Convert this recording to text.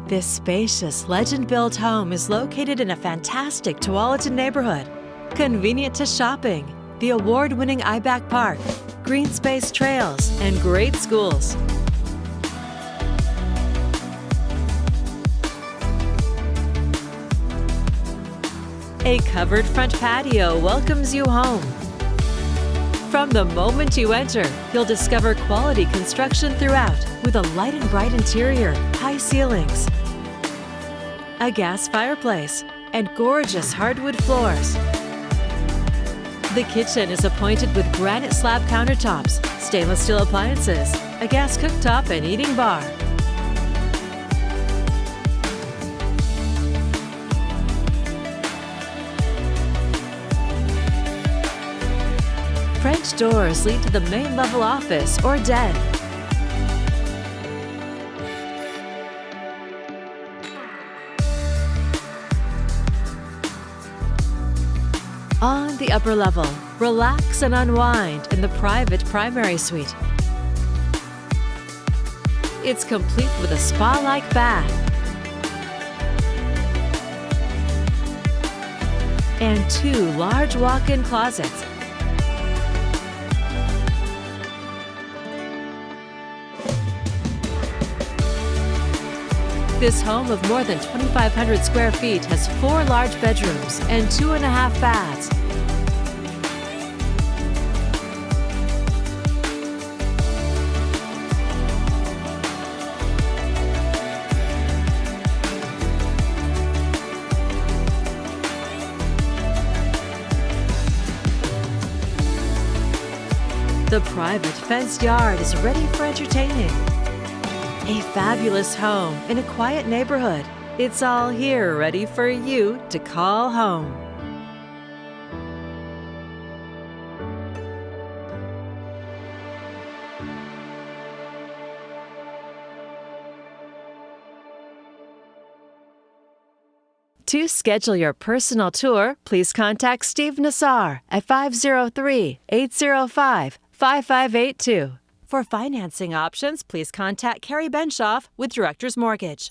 This spacious, legend-built home is located in a fantastic Tualatin neighborhood. Convenient to shopping, the award-winning Whitebark Park, green space trails, and great schools. A covered front patio welcomes you home. From the moment you enter, you'll discover quality construction throughout with a light and bright interior, high ceilings, a gas fireplace, and gorgeous hardwood floors. The kitchen is appointed with granite slab countertops, stainless steel appliances, a gas cooktop, and eating bar. French doors lead to the main level office or den. On the upper level, relax and unwind in the private primary suite. It's complete with a spa-like bath and 2 large walk-in closets. This home of more than 2,500 square feet has 4 large bedrooms and 2.5 baths. The private fenced yard is ready for entertaining. A fabulous home in a quiet neighborhood. It's all here ready for you to call home. To schedule your personal tour, please contact Steve Nassar at 503-805-5582. For financing options, please contact Carrie Benshoff with Director's Mortgage.